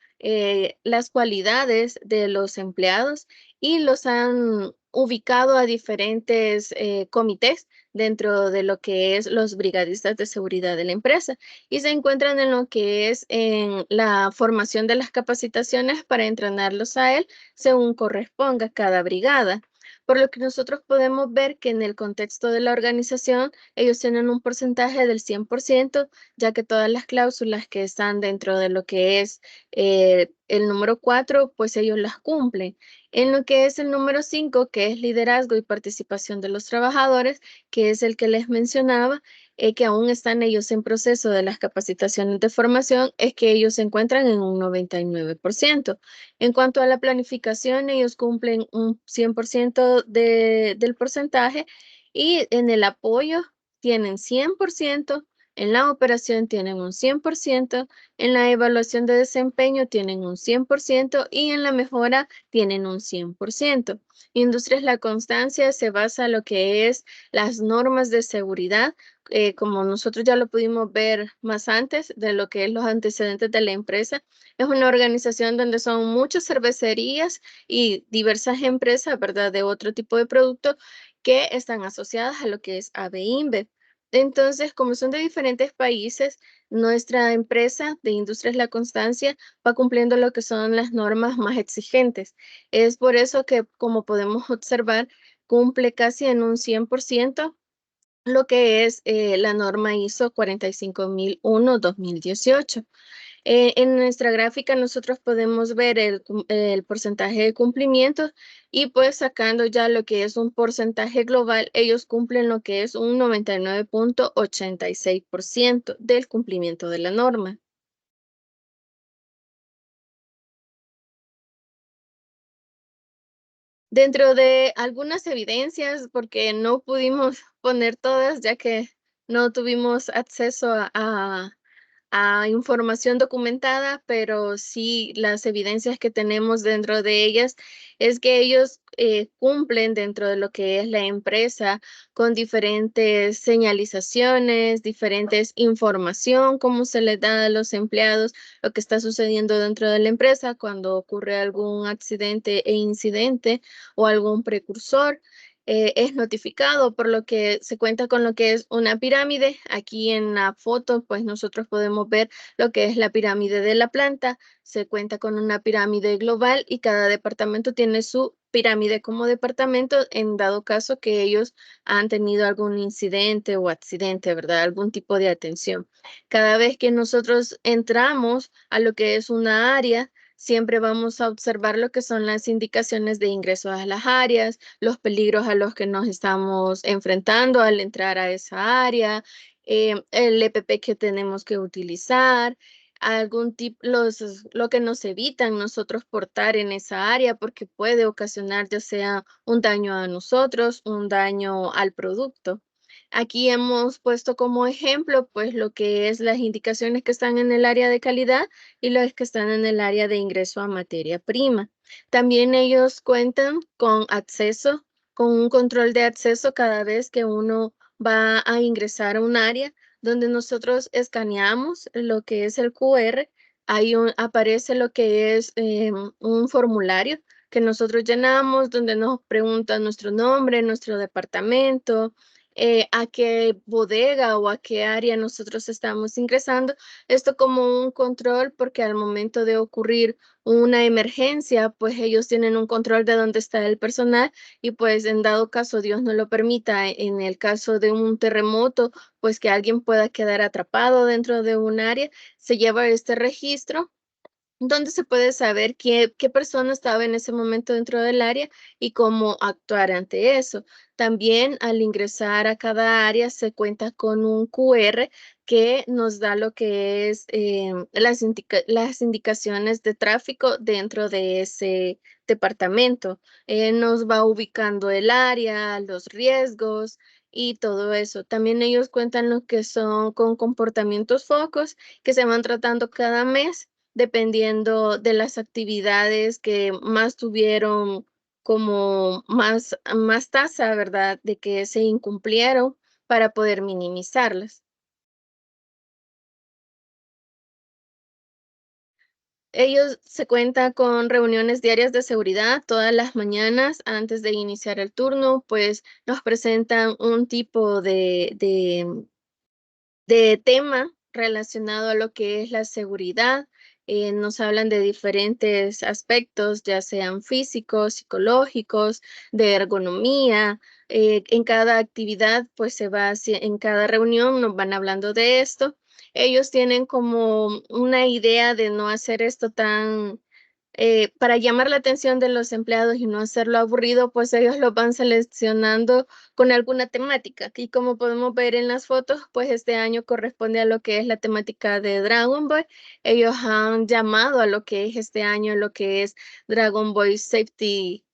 las cualidades de los empleados y los han ubicado a diferentes comités dentro de lo que es los brigadistas de seguridad de la empresa y se encuentran en lo que es en la formación de las capacitaciones para entrenarlos a él según corresponda cada brigada. Por lo que nosotros podemos ver que en el contexto de la organización, ellos tienen un porcentaje del 100%, ya que todas las cláusulas que están dentro de lo que es el número 4, pues ellos las cumplen. En lo que es el número 5, que es liderazgo y participación de los trabajadores, que es el que les mencionaba, que aún están ellos en proceso de las capacitaciones de formación, es que ellos se encuentran en un 99%. En cuanto a la planificación, ellos cumplen un 100% del porcentaje y en el apoyo tienen 100%, en la operación tienen un 100%, en la evaluación de desempeño tienen un 100% y en la mejora tienen un 100%. Industrias La Constancia se basa en lo que es las normas de seguridad, como nosotros ya lo pudimos ver más antes de lo que es los antecedentes de la empresa. Es una organización donde son muchas cervecerías y diversas empresas, ¿verdad?, de otro tipo de producto que están asociadas a lo que es AB InBev. Entonces, como son de diferentes países, nuestra empresa de Industrias La Constancia va cumpliendo lo que son las normas más exigentes. Es por eso que, como podemos observar, cumple casi en un 100% lo que es la norma ISO 45001-2018. En nuestra gráfica nosotros podemos ver el porcentaje de cumplimiento y pues sacando ya lo que es un porcentaje global, ellos cumplen lo que es un 99.86% del cumplimiento de la norma. Dentro de algunas evidencias, porque no pudimos poner todas, ya que no tuvimos acceso a información documentada, pero sí las evidencias que tenemos dentro de ellas es que ellos cumplen dentro de lo que es la empresa con diferentes señalizaciones, diferentes información, cómo se les da a los empleados lo que está sucediendo dentro de la empresa cuando ocurre algún accidente e incidente o algún precursor. Es notificado, por lo que se cuenta con lo que es una pirámide. Aquí en la foto, pues nosotros podemos ver lo que es la pirámide de la planta. Se cuenta con una pirámide global y cada departamento tiene su pirámide como departamento en dado caso que ellos han tenido algún incidente o accidente, ¿verdad? Algún tipo de atención. Cada vez que nosotros entramos a lo que es una área, siempre vamos a observar lo que son las indicaciones de ingreso a las áreas, los peligros a los que nos estamos enfrentando al entrar a esa área, el EPP que tenemos que utilizar, algún tipo, lo que nos evitan nosotros portar en esa área porque puede ocasionar ya sea un daño a nosotros, un daño al producto. Aquí hemos puesto como ejemplo, pues, lo que es las indicaciones que están en el área de calidad y las que están en el área de ingreso a materia prima. También ellos cuentan con acceso, con un control de acceso cada vez que uno va a ingresar a un área donde nosotros escaneamos lo que es el QR. Ahí aparece lo que es un formulario que nosotros llenamos donde nos preguntan nuestro nombre, nuestro departamento, a qué bodega o a qué área nosotros estamos ingresando. Esto como un control porque al momento de ocurrir una emergencia, pues ellos tienen un control de dónde está el personal y pues en dado caso Dios no lo permita, en el caso de un terremoto, pues que alguien pueda quedar atrapado dentro de un área, se lleva este registro donde se puede saber qué persona estaba en ese momento dentro del área y cómo actuar ante eso. También al ingresar a cada área se cuenta con un QR que nos da lo que es las indicaciones de tráfico dentro de ese departamento. Nos va ubicando el área, los riesgos y todo eso. También ellos cuentan lo que son con comportamientos focos que se van tratando cada mes dependiendo de las actividades que más tuvieron como más tasa, ¿verdad?, de que se incumplieron para poder minimizarlas. Ellos se cuentan con reuniones diarias de seguridad todas las mañanas antes de iniciar el turno, pues nos presentan un tipo de tema relacionado a lo que es la seguridad. Nos hablan de diferentes aspectos, ya sean físicos, psicológicos, de ergonomía. En cada actividad, pues en cada reunión nos van hablando de esto. Ellos tienen como una idea de no hacer esto tan para llamar la atención de los empleados y no hacerlo aburrido, pues ellos lo van seleccionando con alguna temática. Y como podemos ver en las fotos, pues este año corresponde a lo que es la temática de Dragon Ball. Ellos han llamado a lo que es este año, lo que es Dragon Ball Safety,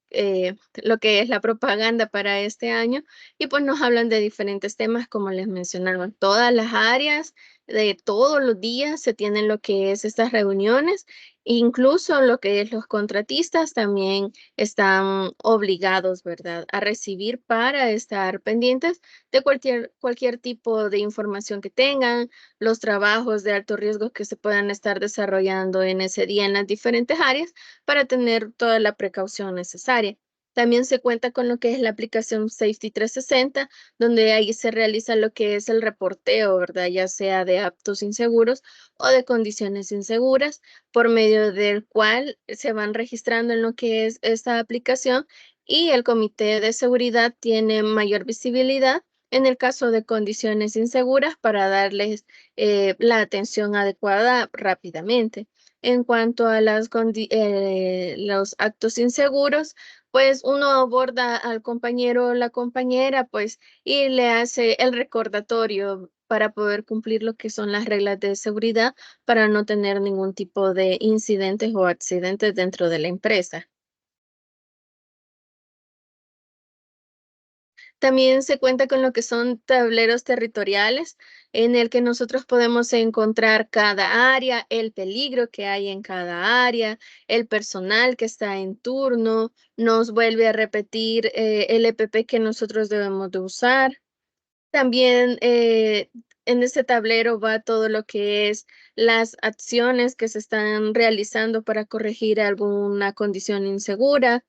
lo que es la propaganda para este año. Y pues nos hablan de diferentes temas, como les mencionaba, todas las áreas de todos los días se tienen lo que es estas reuniones. Incluso lo que es los contratistas también están obligados, ¿verdad?, a recibir para estar pendientes de cualquier tipo de información que tengan, los trabajos de alto riesgo que se puedan estar desarrollando en ese día en las diferentes áreas para tener toda la precaución necesaria. También se cuenta con lo que es la aplicación Safety 360, donde ahí se realiza lo que es el reporteo, ¿verdad?, ya sea de actos inseguros o de condiciones inseguras por medio del cual se van registrando en lo que es esta aplicación y el comité de seguridad tiene mayor visibilidad en el caso de condiciones inseguras para darles la atención adecuada rápidamente. En cuanto a los actos inseguros, pues uno aborda al compañero o la compañera, pues, y le hace el recordatorio para poder cumplir lo que son las reglas de seguridad para no tener ningún tipo de incidentes o accidentes dentro de la empresa. También se cuenta con lo que son tableros territoriales, en el que nosotros podemos encontrar cada área, el peligro que hay en cada área, el personal que está en turno, nos vuelve a repetir el EPP que nosotros debemos de usar. También en este tablero va todo lo que es las acciones que se están realizando para corregir alguna condición insegura,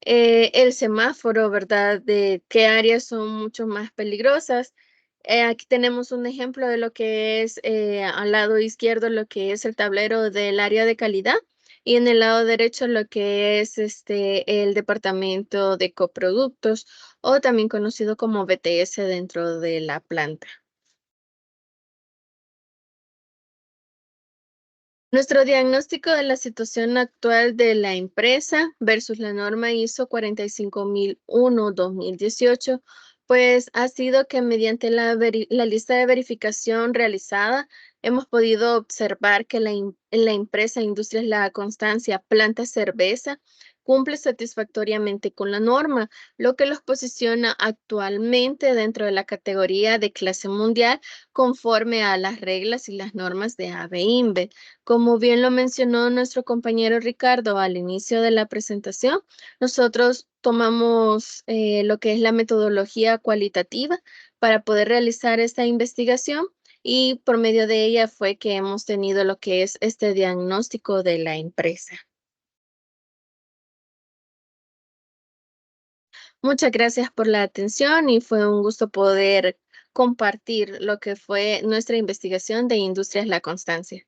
el semáforo, ¿verdad? De qué áreas son mucho más peligrosas. Aquí tenemos un ejemplo de lo que es al lado izquierdo lo que es el tablero del área de calidad y en el lado derecho lo que es el departamento de coproductos o también conocido como BTS dentro de la planta. Nuestro diagnóstico de la situación actual de la empresa versus la norma ISO 45001-2018, pues ha sido que mediante la lista de verificación realizada, hemos podido observar que la empresa Industrias La Constancia Planta Cerveza cumple satisfactoriamente con la norma, lo que los posiciona actualmente dentro de la categoría de clase mundial conforme a las reglas y las normas de ABE-INBE. Como bien lo mencionó nuestro compañero Ricardo al inicio de la presentación, nosotros tomamos lo que es la metodología cualitativa para poder realizar esta investigación y por medio de ella fue que hemos tenido lo que es este diagnóstico de la empresa. Muchas gracias por la atención y fue un gusto poder compartir lo que fue nuestra investigación de Industrias La Constancia.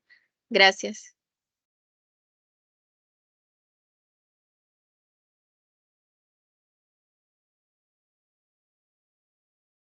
Gracias.